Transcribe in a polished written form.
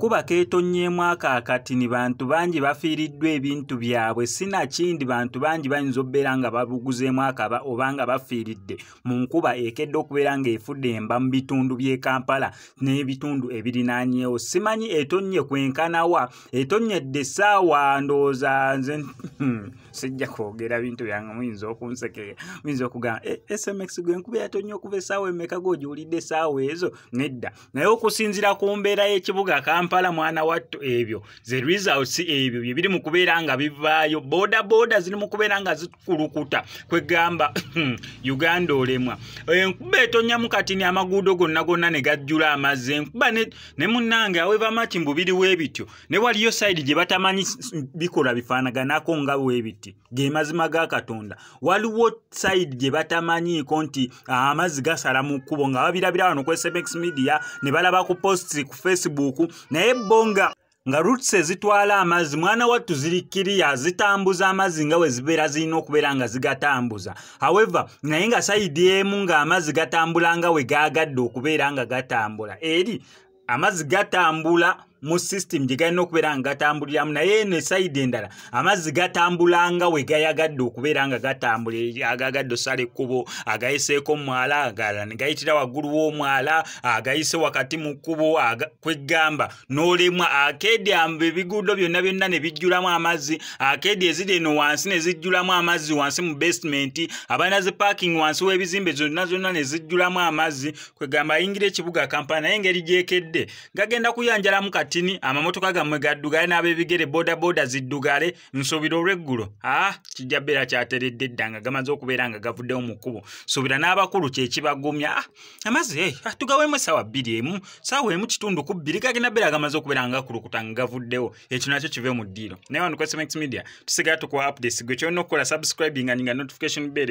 enkuba keetonnyemu akaakati ni bantu bangi bafiiriddwa ebintu byabwe sinakindi bantu bangi bayinza okubeera nga babuguzeemu akaba oba nga bafiiridde mu nkuba ekedde okubeera ng'efudde emba mu bitundu by'e Kampala n'ebitundu ebirinaanyeewo. Simanyi etonnye kwenkanawa, etonnedde essaawa ndowooza nze sijja kwogera bintu byange muyinza okunsekera muyinza okugamba SMX gwe enkuba yatonnye okuva essaawa emmeka g'ogiwulidde essaawa ezo nedda. Naye okusinziira ku mbeera y'ekibuga Kampala mwana wattu ebyo the results ebyo bye biri mu kubeera nga bivaayo. Boda ziri mu kubeera nga zikulukuta kwegamba Uganda olemwa. Enkuba etonnyamu kati ni amaguudo gonna ne gajjula amazzi. Enkuba ne munnange aweeva mati mbubiri w'ebityo ne waliyo side gye batamanyi bikola bifaanaganako nga weebiti ge mazima ga Katonda. Waliwo side gye batamanyiiko nti amazzi gasala mu kkubo nga babirabira wano ku SMX Media ne balaba ku posts ku Facebook naye bonga nga roots ezitwala amazzi mwana wattu zirikkiriya zitambuza amazzi nga we zibeera zirina okubeera nga zigatambuza. However naye nga sayidi emu nga amazzi gatambula nga we gaagadde okubeera nga gatambula eri amazzi gatambula mu system gye galina okubeera nga gatambuliramu naye ne sayidi endala amazzi gatambulanga we gayagadde okubeera nga gatambula agagadde osala ekkubo agayiseeko mwala agala ne gayitira waggulu w'omwala agayise wakati mu kkubo kwegamba n'olemwa akeedi ebiguudo byonna ne bijjulamu amazzi akeedi eziri eno wansi ne zijjulamu amazzi wansi mu basement abalina zi parking wansi w'ebizimbe zonna ne zijjulamu amazzi kwegamba ayingira ekibuga Kampala naye engeri gyekedde gagenda kuyanjalamu kati amamotoka gammwe gaddugale n'ab'ebigere boda ziddugale nsuubira olw'eggulo kijja bbeera kyateredde dda nga gamaze okubeera nga gavuddewo mu kkubo. Suubira n'abakulu kyekibagumya amazzi tugaweemu essaawa 2 ssaawa 1.2 gagenda bbeera gamaze okubeera nga gakulukuta nga gavuddewo. Ekyo nakyo kive mu ddiiro naye wano ku SMX Media tusigala tukuwa updates gwe kyolina okukola subscribing nga notification bell